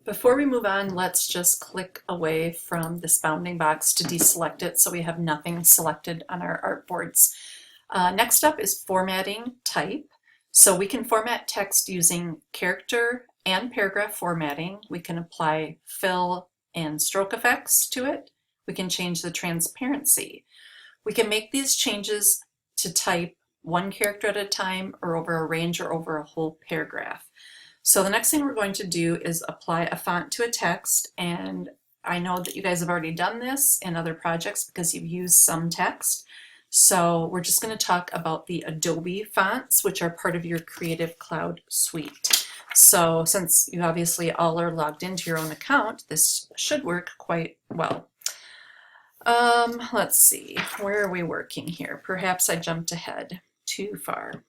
Before we move on, let's just click away from this bounding box to deselect it so we have nothing selected on our artboards. Next up is formatting type. So we can format text using character and paragraph formatting. We can apply fill and stroke effects to it. We can change the transparency. We can make these changes to type one character at a time or over a range or over a whole paragraph. So the next thing we're going to do is apply a font to a text, and I know that you guys have already done this in other projects because you've used some text. So we're just going to talk about the Adobe fonts, which are part of your Creative Cloud suite. So since you obviously all are logged into your own account, this should work quite well. Let's see, where are we working here? Perhaps I jumped ahead too far.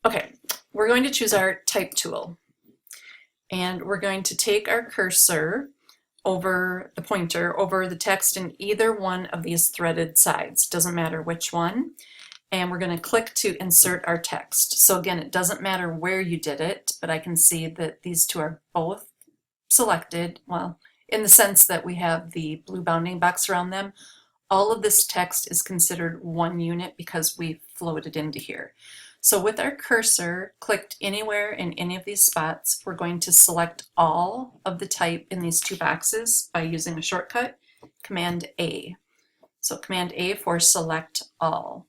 Okay, we're going to choose our type tool, and we're going to take our cursor over the pointer over the text in either one of these threaded sides, doesn't matter which one, and we're going to click to insert our text. So again, it doesn't matter where you did it, but I can see that these two are both selected, well, in the sense that we have the blue bounding box around them. All of this text is considered one unit because we floated into here. So with our cursor clicked anywhere in any of these spots, we're going to select all of the type in these two boxes by using a shortcut, Command A. So Command A for select all.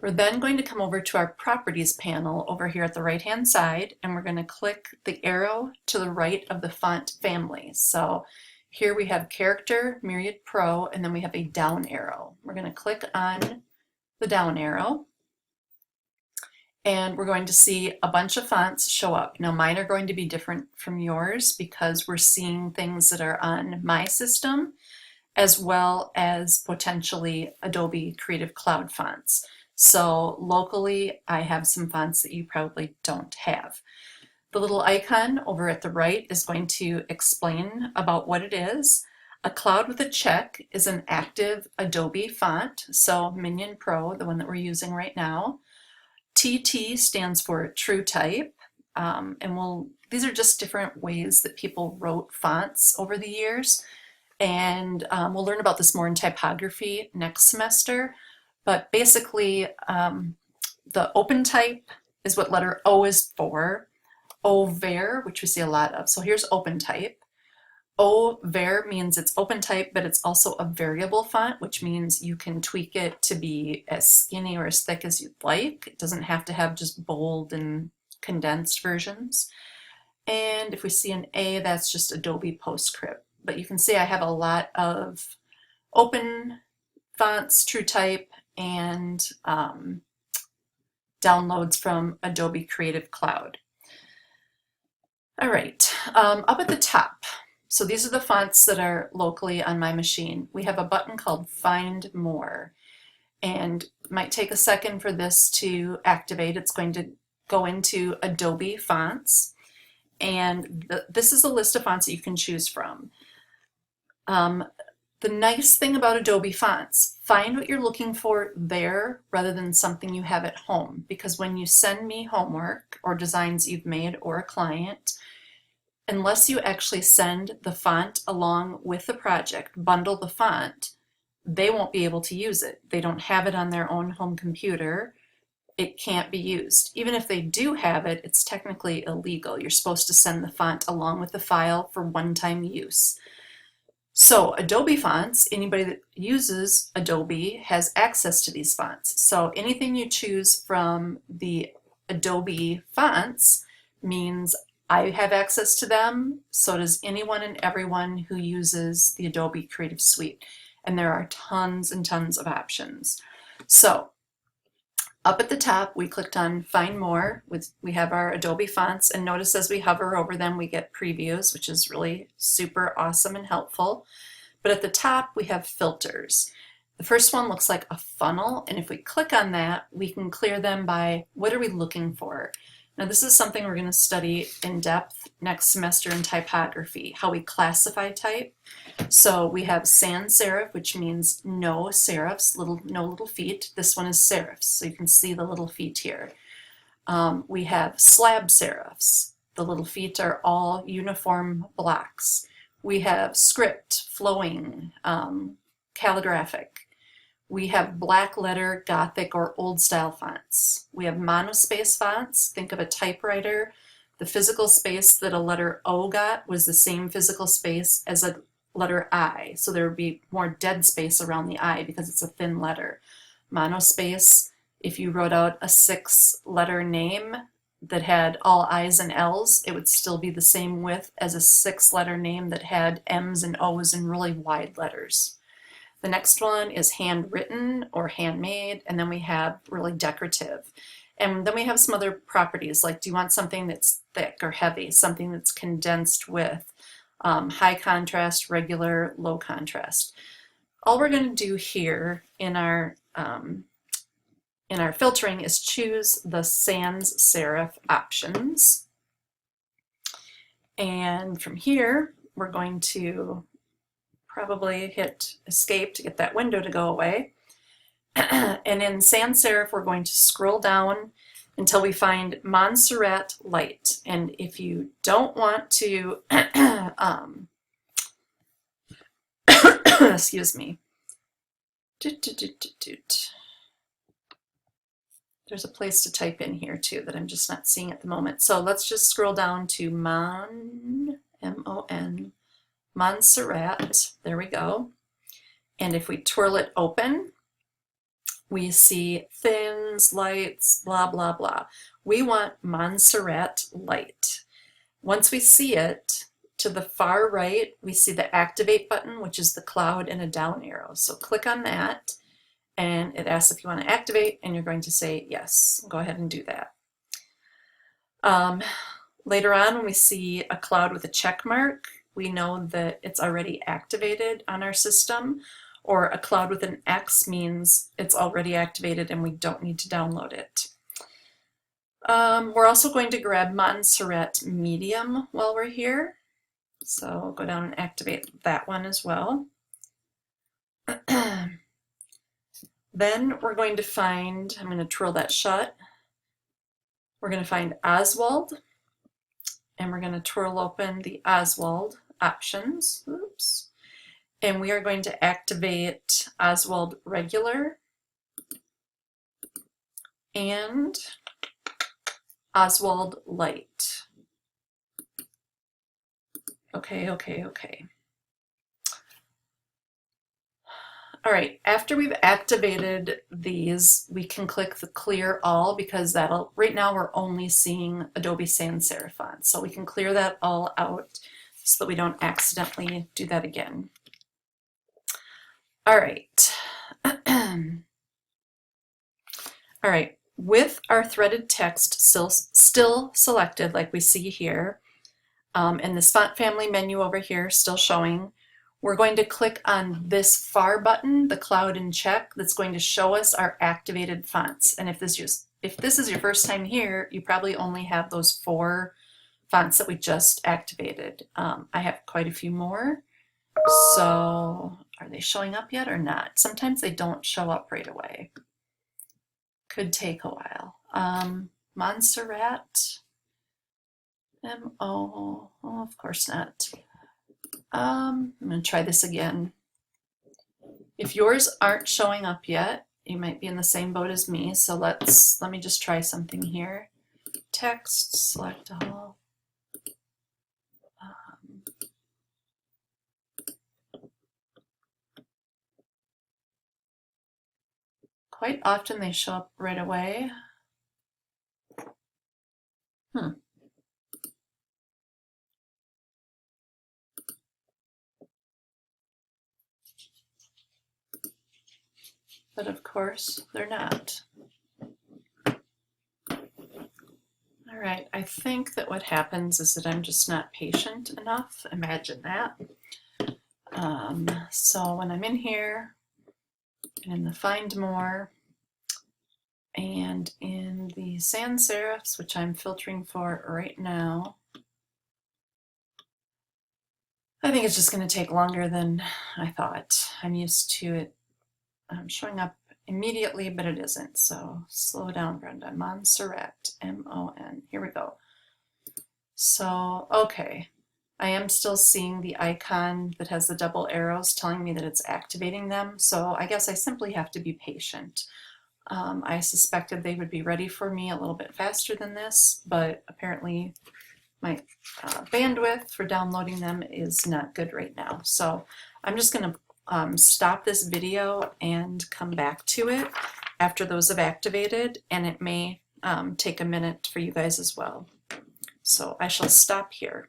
We're then going to come over to our properties panel over here at the right hand side, and we're going to click the arrow to the right of the font family. So here we have Character, Myriad Pro, and then we have a down arrow. We're going to click on the down arrow, and we're going to see a bunch of fonts show up. Now mine are going to be different from yours because we're seeing things that are on my system as well as potentially Adobe Creative Cloud fonts. So locally I have some fonts that you probably don't have. The little icon over at the right is going to explain about what it is. A cloud with a check is an active Adobe font, so Minion Pro, the one that we're using right now. TT stands for true type, and these are just different ways that people wrote fonts over the years, and we'll learn about this more in typography next semester. But basically, the open type is what letter O is for. O-ver, which we see a lot of. So here's open type. O-ver means it's open type, but it's also a variable font, which means you can tweak it to be as skinny or as thick as you'd like. It doesn't have to have just bold and condensed versions. And if we see an A, that's just Adobe PostScript. But you can see I have a lot of open fonts, true type, and downloads from Adobe Creative Cloud. All right, up at the top, so these are the fonts that are locally on my machine. We have a button called Find More, and it might take a second for this to activate. It's going to go into Adobe Fonts, and this is a list of fonts that you can choose from. The nice thing about Adobe Fonts, find what you're looking for there rather than something you have at home, because when you send me homework or designs you've made or a client, unless you actually send the font along with the project, bundle the font, they won't be able to use it. They don't have it on their own home computer. It can't be used. Even if they do have it, it's technically illegal. You're supposed to send the font along with the file for one-time use. So Adobe Fonts, anybody that uses Adobe has access to these fonts. So anything you choose from the Adobe fonts means I have access to them, so does anyone and everyone who uses the Adobe Creative Suite. And there are tons and tons of options. So up at the top, we clicked on Find More. We have our Adobe fonts, and notice as we hover over them, we get previews, which is really super awesome and helpful. But at the top, we have filters. The first one looks like a funnel, and if we click on that, we can clear them by what are we looking for. Now this is something we're going to study in depth next semester in typography, how we classify type. So we have sans serif, which means no serifs, no little feet. This one is serifs, so you can see the little feet here. We have slab serifs. The little feet are all uniform blocks. We have script, flowing, calligraphic. We have black letter, Gothic, or old style fonts. We have monospace fonts. Think of a typewriter. The physical space that a letter O got was the same physical space as a letter I. So there would be more dead space around the I because it's a thin letter. Monospace, if you wrote out a 6-letter name that had all I's and L's, it would still be the same width as a 6-letter name that had M's and O's and really wide letters. The next one is handwritten or handmade, and then we have really decorative. And then we have some other properties, like do you want something that's thick or heavy, something that's condensed with high contrast, regular, low contrast. All we're going to do here in our filtering is choose the sans serif options. And from here, we're going to probably hit escape to get that window to go away. And in sans serif, we're going to scroll down until we find Montserrat Light. And if you don't want to, excuse me. There's a place to type in here too that I'm just not seeing at the moment. So let's just scroll down to M-O-N, Montserrat, there we go. And if we twirl it open, we see thins, lights, blah, blah, blah. We want Montserrat Light. Once we see it, to the far right, we see the activate button, which is the cloud and a down arrow. So click on that, and it asks if you want to activate, and you're going to say yes. Go ahead and do that. Later on, when we see a cloud with a check mark, we know that it's already activated on our system, or a cloud with an X means it's already activated and we don't need to download it. We're also going to grab Montserrat Medium while we're here. So go down and activate that one as well. Then we're going to find, I'm going to twirl that shut. We're going to find Oswald, and we're going to twirl open the Oswald options. Oops. And we are going to activate Oswald Regular and Oswald Light. Okay. All right, after we've activated these, we can click the clear all because right now we're only seeing Adobe Sans Serif fonts. So we can clear that all out so that we don't accidentally do that again. All right. All right, with our threaded text still selected like we see here, and this font family menu over here still showing, we're going to click on this far button, the cloud and check, that's going to show us our activated fonts. And if this is your first time here, you probably only have those 4 fonts that we just activated. I have quite a few more. So are they showing up yet or not? Sometimes they don't show up right away. Could take a while. Montserrat, M-O, oh, of course not. I'm going to try this again. If yours aren't showing up yet, you might be in the same boat as me. So let me just try something here. Text, select all. Quite often they show up right away. But of course, they're not. All right, I think that what happens is that I'm just not patient enough. Imagine that. So when I'm in here, and in the Find More, and in the sans serifs, which I'm filtering for right now. I think it's just going to take longer than I thought. I'm used to it showing up immediately, but it isn't. So slow down, Brenda. Montserrat, M-O-N. Here we go. So, okay. I am still seeing the icon that has the double arrows telling me that it's activating them. So I guess I simply have to be patient. I suspected they would be ready for me a little bit faster than this, but apparently my bandwidth for downloading them is not good right now. So I'm just going to stop this video and come back to it after those have activated, and it may take a minute for you guys as well. So I shall stop here.